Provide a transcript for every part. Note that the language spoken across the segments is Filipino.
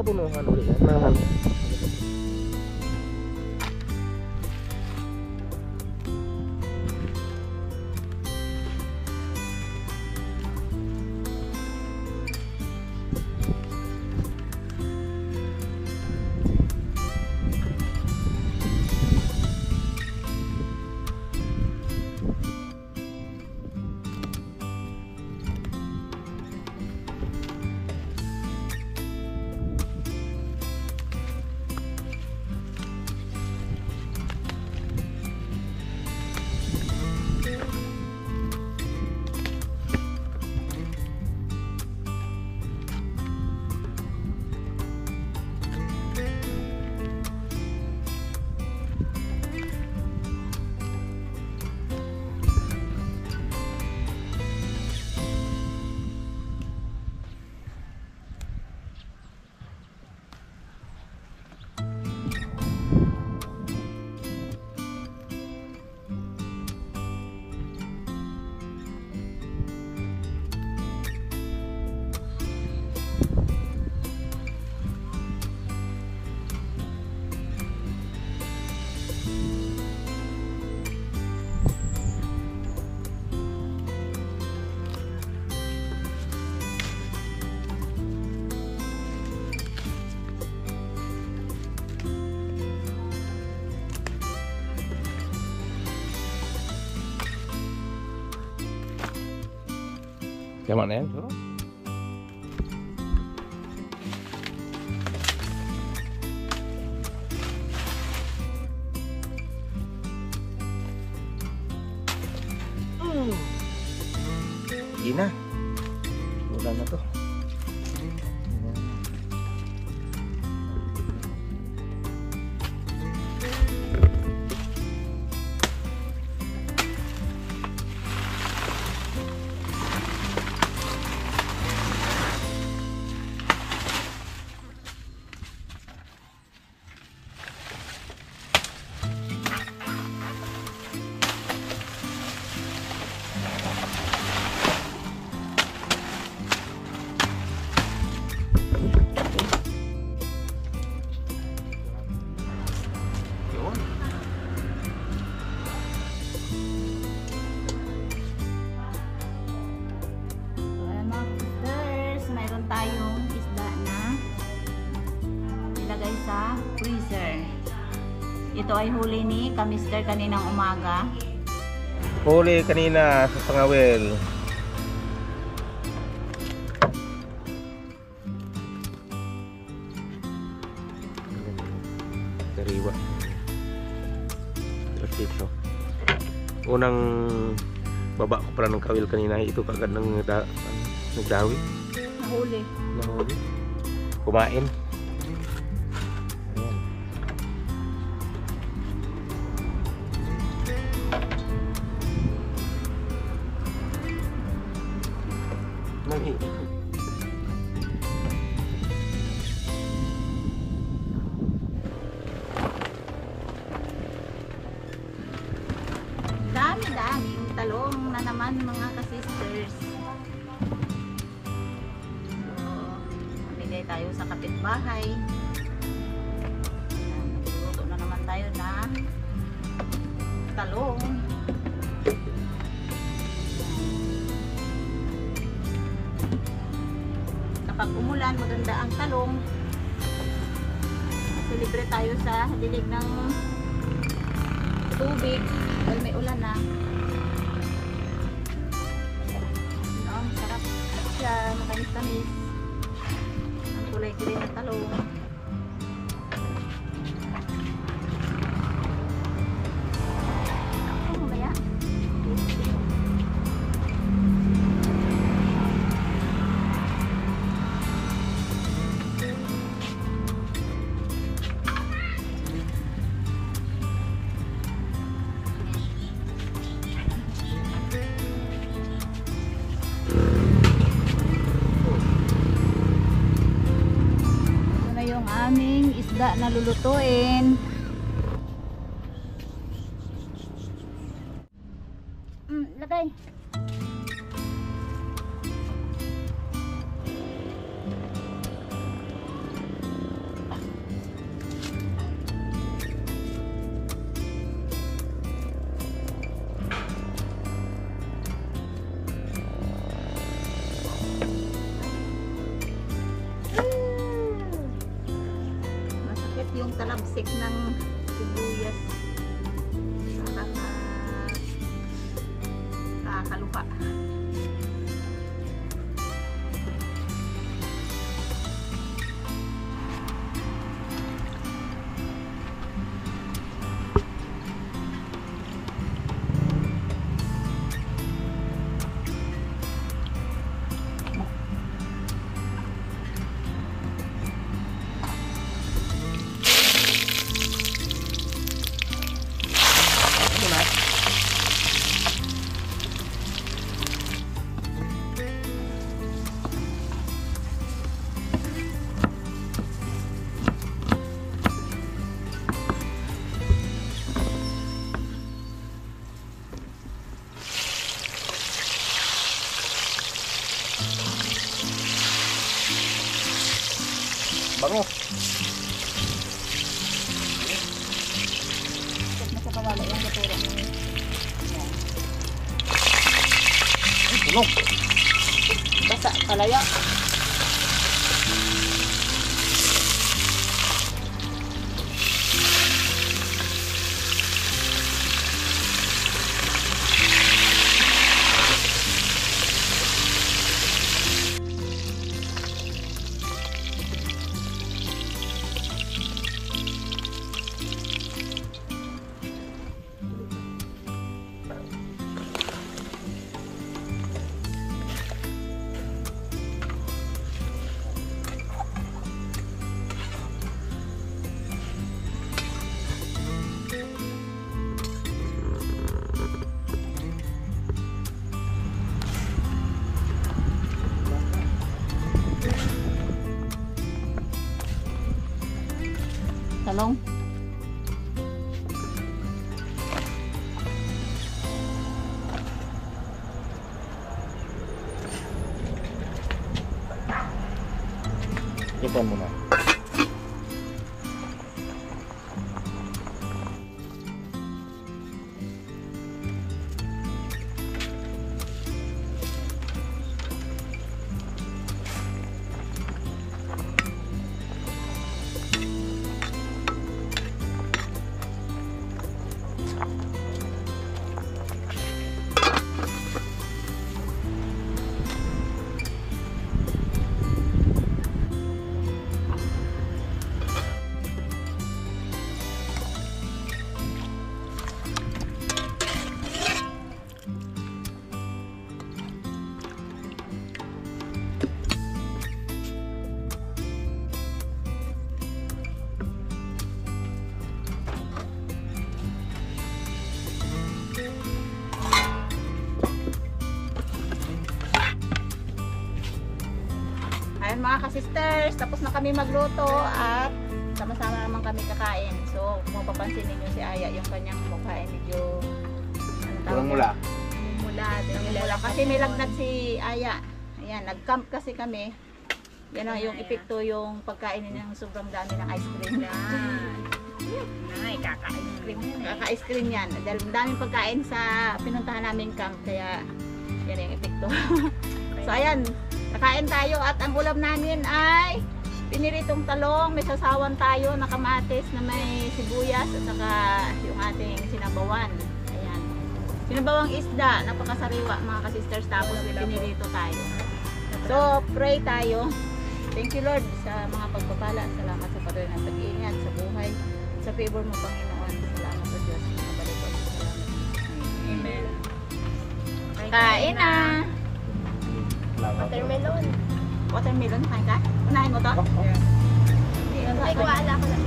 abunuhan ulit yan. Nahan. Tama na yan, bro. Hindi na. Wala na to. Tayong isda na ilagay sa freezer. Ito ay huli ni Kamister kaninang umaga. Huli kanina sa Sangawel. Dariwa. Dito. Unang baba ko pala ng kawil kanina, ito kagad ng nagdawi. Nahuli. Nahuli. Kumain. Ayan. Dami-daming talong na naman mga kasisters. Tayo sa kapitbahay. Luto na naman tayo na talong. Kapag umulan, maganda ang talong. Kasi libre tayo sa dilig ng tubig dahil may ulan na. Sarap siya, matamis-tamis. Kulay green na talong. Ako mamaya. Aming isda na lulutuin. Lagay. yung talabsik ng sibuyas. Nakakalupa. Bango. Nasa kawala yung katulong mo. Tulog. Basa, kalaya. Talong. Ipan mo na. Ayan mga ka-sisters, tapos na kami magluto at sama-sama naman kami kakain. So, kung mapapansin ninyo si Aya, yung kanyang mukha ay medyo Mula. mula. Kasi may lagnat si Aya. Ayan, nag-camp kasi kami. Yan ang yung epekto yung pagkain niya ng sobrang dami ng ice cream. Ay, kaka-ice cream yan eh. Kaka-ice cream yan. Dahil daming pagkain sa pinuntahan namin camp, kaya yan yung epekto. So ayan, kakain tayo at ang ulam namin ay piniritong talong, may sasawan tayo na kamatis na may sibuyas at saka yung ating sinabawan. Ayan. Sinabawang isda, napakasariwa mga ka-sisters, tapos pinirito tayo. So, pray tayo. Thank you Lord sa mga pagpapala. Salamat sa patuloy ng pag-iingat sa buhay. Sa favor mo Panginoon. Salamat sa Diyos. Nabalik ko. Salamat. Amen. Kain na! Watermelon. Watermelon, kain ka? Unahin mo to? Ay, kuwala ko lang.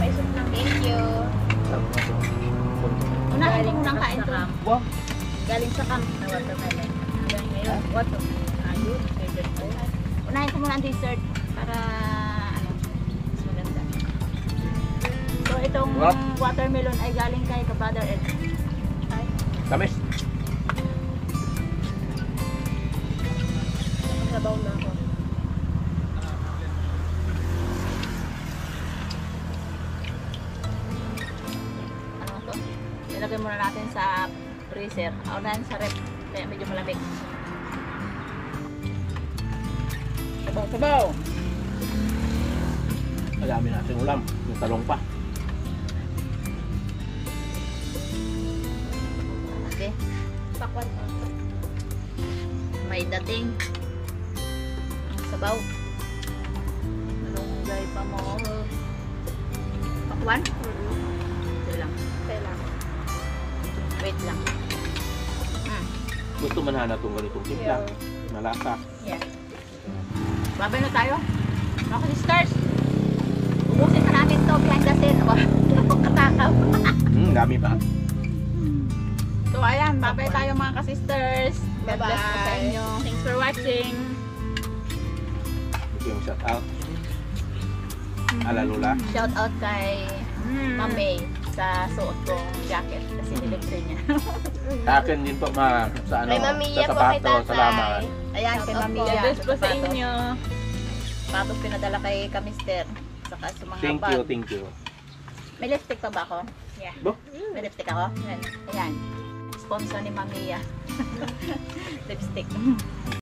May soup lang. Thank you. Unahin mo munang kain to. Wow. Galing sa camp. Na watermelon. Hanggang ngayon, water. Ayun, favorite ko. Unahin ko muna ang dessert para ano, mas maganda. So itong What? watermelon ay galing kay Brother Ed. Ay, Tamis. Sabaw na ako. ano to? Ilagay muna natin sa freezer. Unahin sa rep. Kaya medyo malamig. Sabaw, sabaw! Madami nating ulam. Yung talong pa. Okay. Pakwan. May dating. Ang sabaw. Malunggay pa mo. Pakwan? Ito lang. Kailangan. Wait lang. Gusto man hana itong ganitong timpla. Malasa. Yeah. Babay na tayo. Mga sisters. Ubusin na namin to behind the scene. Katakaw. Dami pa. So ayan, babay tayo mga ka-sisters. God bless po sa Bye-bye. inyo. Thanks for watching. Ito yung shout out. Ala Lola. Shout out kay Ma'am May sa suot kong jacket kasi nilibre niya. Sa akin din po sa ano, Kay Mamiya sa po kay sapato, salamat. tatay. Ayan, kay Shout out Ma'am po. Mia. God bless po sa sapatos. inyo. Sapatos pinadala kay Kamister. Saka sa mga Thank bag. you, thank you. May lipstick pa ba ako? Yeah. Bo? May lipstick ako? Ayan. Sponsor ni Ma'am Mia. Lipstick.